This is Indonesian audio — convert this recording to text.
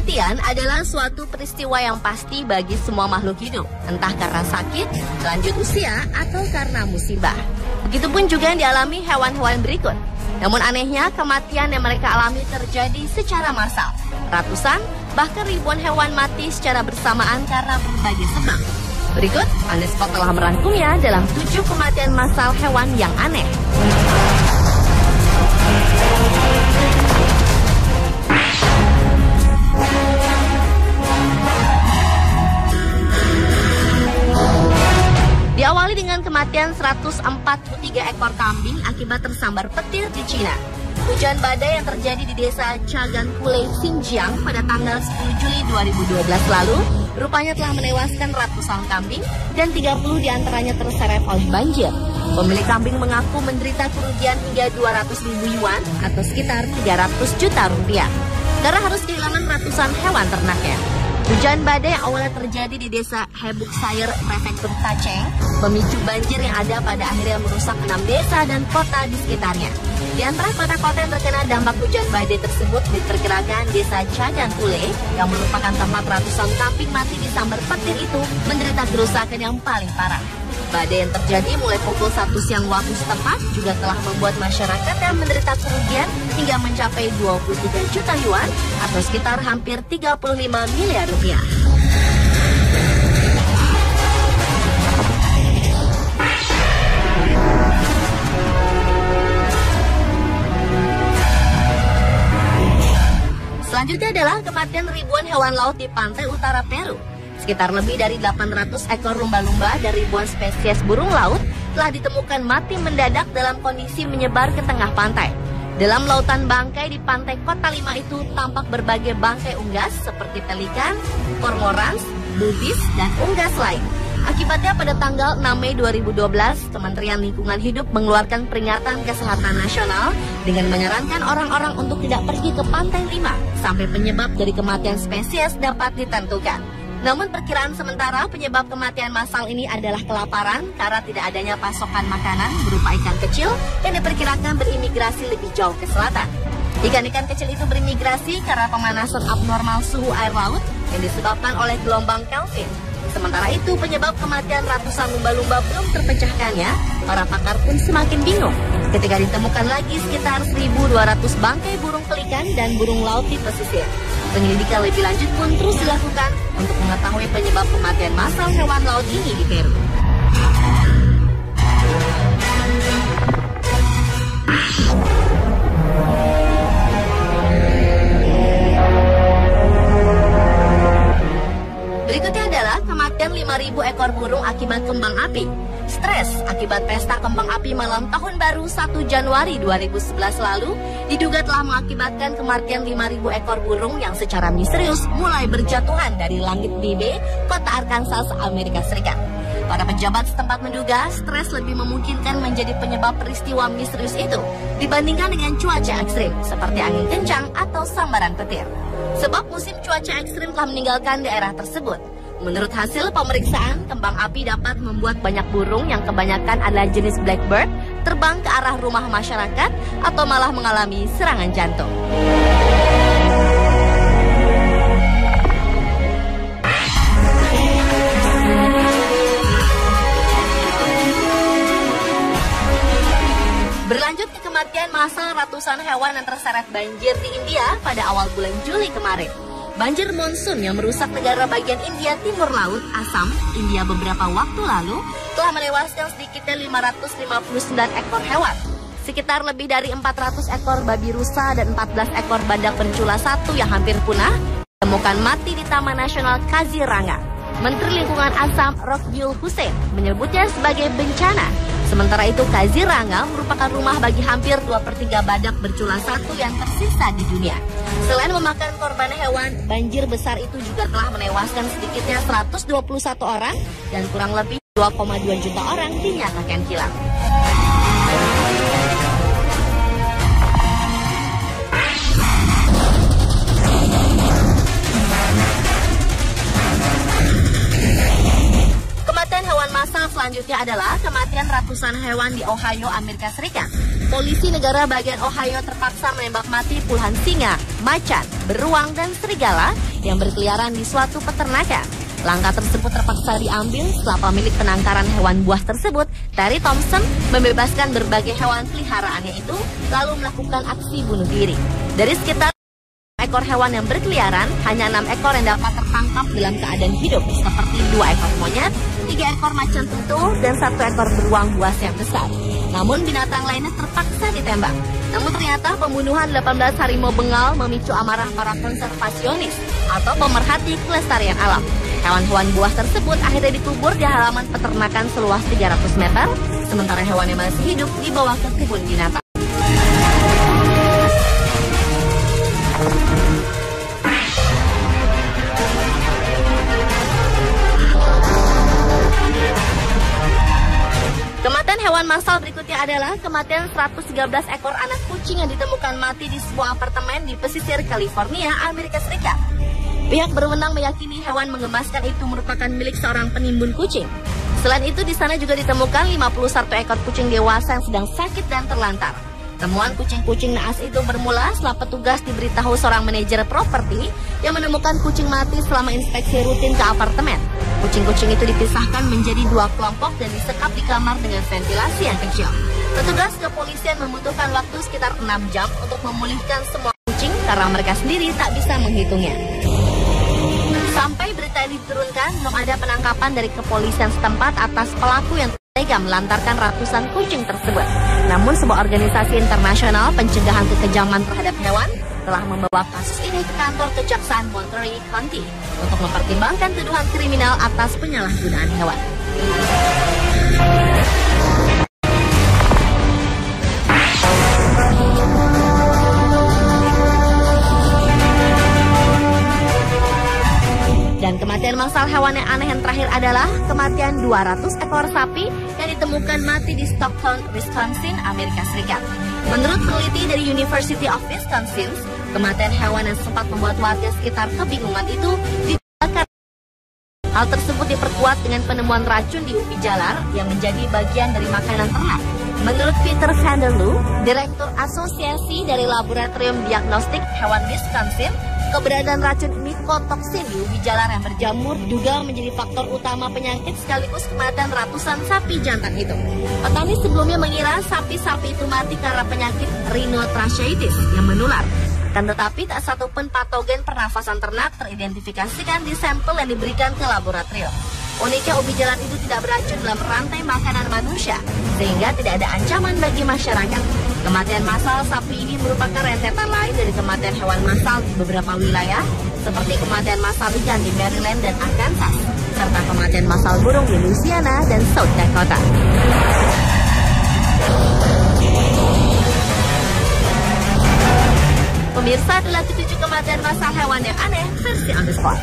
Kematian adalah suatu peristiwa yang pasti bagi semua makhluk hidup, entah karena sakit, lanjut usia, atau karena musibah. Begitupun juga yang dialami hewan-hewan berikut. Namun anehnya, kematian yang mereka alami terjadi secara massal. Ratusan, bahkan ribuan hewan mati secara bersamaan karena berbagai sebab. Berikut, Unesco telah merangkumnya dalam 7 kematian massal hewan yang aneh. Diawali dengan kematian 143 ekor kambing akibat tersambar petir di Cina. Hujan badai yang terjadi di desa Chagankule, Xinjiang pada tanggal 10 Juli 2012 lalu rupanya telah menewaskan ratusan kambing dan 30 diantaranya terseret oleh banjir. Pemilik kambing mengaku menderita kerugian hingga 200.000 yuan atau sekitar 300 juta rupiah karena harus kehilangan ratusan hewan ternaknya. Hujan badai yang awalnya terjadi di desa Hebuksair, prefektur Tacheng, memicu banjir yang ada pada akhirnya merusak 6 desa dan kota di sekitarnya. Di antara kota-kota yang terkena dampak hujan badai tersebut diperkirakan desa Chagankule, yang merupakan tempat ratusan kambing mati disambar petir itu, menderita kerusakan yang paling parah. Badai yang terjadi mulai pukul 1 siang waktu setempat juga telah membuat masyarakat yang menderita kerugian hingga mencapai 23 juta yuan atau sekitar hampir 35 miliar rupiah. Selanjutnya adalah kematian ribuan hewan laut di pantai utara Peru. Sekitar lebih dari 800 ekor lumba-lumba dan ribuan spesies burung laut telah ditemukan mati mendadak dalam kondisi menyebar ke tengah pantai. Dalam lautan bangkai di pantai Kota Lima itu tampak berbagai bangkai unggas seperti pelikan, kormorans, bubis, dan unggas lain. Akibatnya pada tanggal 6 Mei 2012, Kementerian Lingkungan Hidup mengeluarkan peringatan kesehatan nasional dengan menyarankan orang-orang untuk tidak pergi ke Pantai Lima sampai penyebab dari kematian spesies dapat ditentukan. Namun perkiraan sementara penyebab kematian massal ini adalah kelaparan karena tidak adanya pasokan makanan berupa ikan kecil yang diperkirakan berimigrasi lebih jauh ke selatan. Ikan-ikan kecil itu berimigrasi karena pemanasan abnormal suhu air laut yang disebabkan oleh gelombang Kelvin. Sementara itu penyebab kematian ratusan lumba-lumba belum terpecahkannya, para pakar pun semakin bingung ketika ditemukan lagi sekitar 1.200 bangkai burung pelikan dan burung laut di pesisir. Penyelidikan lebih lanjut pun terus dilakukan untuk mengetahui penyebab kematian massal hewan laut ini di Peru. Berikutnya adalah kematian 5.000 ekor burung akibat kembang api. Stres akibat pesta kembang api malam tahun baru 1 Januari 2011 lalu diduga telah mengakibatkan kematian 5.000 ekor burung yang secara misterius mulai berjatuhan dari langit Bibe, kota Arkansas, Amerika Serikat. Para pejabat setempat menduga stres lebih memungkinkan menjadi penyebab peristiwa misterius itu dibandingkan dengan cuaca ekstrim seperti angin kencang atau sambaran petir. Sebab musim cuaca ekstrim telah meninggalkan daerah tersebut. Menurut hasil pemeriksaan, kembang api dapat membuat banyak burung yang kebanyakan adalah jenis blackbird terbang ke arah rumah masyarakat atau malah mengalami serangan jantung. Berlanjut ke kematian massal ratusan hewan yang terseret banjir di India pada awal bulan Juli kemarin. Banjir monsun yang merusak negara bagian India Timur Laut, Assam, India beberapa waktu lalu telah menewaskan sedikitnya 559 ekor hewan. Sekitar lebih dari 400 ekor babi rusa dan 14 ekor badak bercula satu yang hampir punah ditemukan mati di Taman Nasional Kaziranga. Menteri Lingkungan Assam, Rokbyul Hussein, menyebutnya sebagai bencana. Sementara itu Kaziranga merupakan rumah bagi hampir 2/3 badak bercula satu yang tersisa di dunia. Selain memakan korban hewan, banjir besar itu juga telah menewaskan sedikitnya 121 orang dan kurang lebih 2,2 juta orang dinyatakan hilang. Kematian hewan massal selanjutnya adalah kematian ratusan hewan di Ohio, Amerika Serikat. Polisi negara bagian Ohio terpaksa menembak mati puluhan singa, macan, beruang, dan serigala yang berkeliaran di suatu peternakan. Langkah tersebut terpaksa diambil setelah pemilik penangkaran hewan buas tersebut, Terry Thompson, membebaskan berbagai hewan peliharaannya itu, lalu melakukan aksi bunuh diri. Dari sekitar ekor hewan yang berkeliaran, hanya 6 ekor yang dapat tertangkap dalam keadaan hidup, seperti 2 ekor monyet, 3 ekor macan tutul, dan 1 ekor beruang buas yang besar. Namun binatang lainnya terpaksa ditembak. Namun ternyata pembunuhan 18 harimau bengal memicu amarah para konservasionis atau pemerhati kelestarian alam. Hewan-hewan buas tersebut akhirnya dikubur di halaman peternakan seluas 300 meter, sementara hewan yang masih hidup dibawa ke kebun binatang. Kematian hewan massal berikutnya adalah kematian 113 ekor anak kucing yang ditemukan mati di sebuah apartemen di pesisir California, Amerika Serikat. Pihak berwenang meyakini hewan mengemaskan itu merupakan milik seorang penimbun kucing. Selain itu, di sana juga ditemukan 51 ekor kucing dewasa yang sedang sakit dan terlantar. Temuan kucing-kucing naas itu bermula setelah petugas diberitahu seorang manajer properti yang menemukan kucing mati selama inspeksi rutin ke apartemen. Kucing-kucing itu dipisahkan menjadi 2 kelompok dan disekap di kamar dengan ventilasi yang kecil. Petugas kepolisian membutuhkan waktu sekitar 6 jam untuk memulihkan semua kucing karena mereka sendiri tak bisa menghitungnya. Sampai berita ini diturunkan, belum ada penangkapan dari kepolisian setempat atas pelaku yang tega melantarkan ratusan kucing tersebut. Namun sebuah organisasi internasional pencegahan kekejaman terhadap hewan telah membawa kasus ini ke kantor Kejaksaan Monterey County untuk mempertimbangkan tuduhan kriminal atas penyalahgunaan hewan. Dan kematian massal hewan yang aneh yang terakhir adalah kematian 200 ekor sapi yang ditemukan mati di Stockton, Wisconsin, Amerika Serikat. Menurut peneliti dari University of Wisconsin, kematian hewan yang sempat membuat warga sekitar kebingungan itu dibakar. Hal tersebut diperkuat dengan penemuan racun di ubi jalar yang menjadi bagian dari makanan ternak. Menurut Peter Vanderloo, Direktur Asosiasi dari Laboratorium Diagnostik Hewan Wisconsin, keberadaan racun mikotoksin di ubi jalar yang berjamur juga menjadi faktor utama penyakit sekaligus kematian ratusan sapi jantan itu. Petani sebelumnya mengira sapi-sapi itu mati karena penyakit rhinotracheitis yang menular. Kan tetapi tak satupun patogen pernafasan ternak teridentifikasikan di sampel yang diberikan ke laboratorium. Uniknya ubi jalar itu tidak beracun dalam rantai makanan manusia, sehingga tidak ada ancaman bagi masyarakat. Kematian massal sapi ini merupakan rentetan lain dari kematian hewan massal di beberapa wilayah, seperti kematian massal ikan di Maryland dan Arkansas, serta kematian massal burung di Louisiana dan South Dakota. Pemirsa, adalah 7 kematian massal hewan yang aneh versi On The Spot.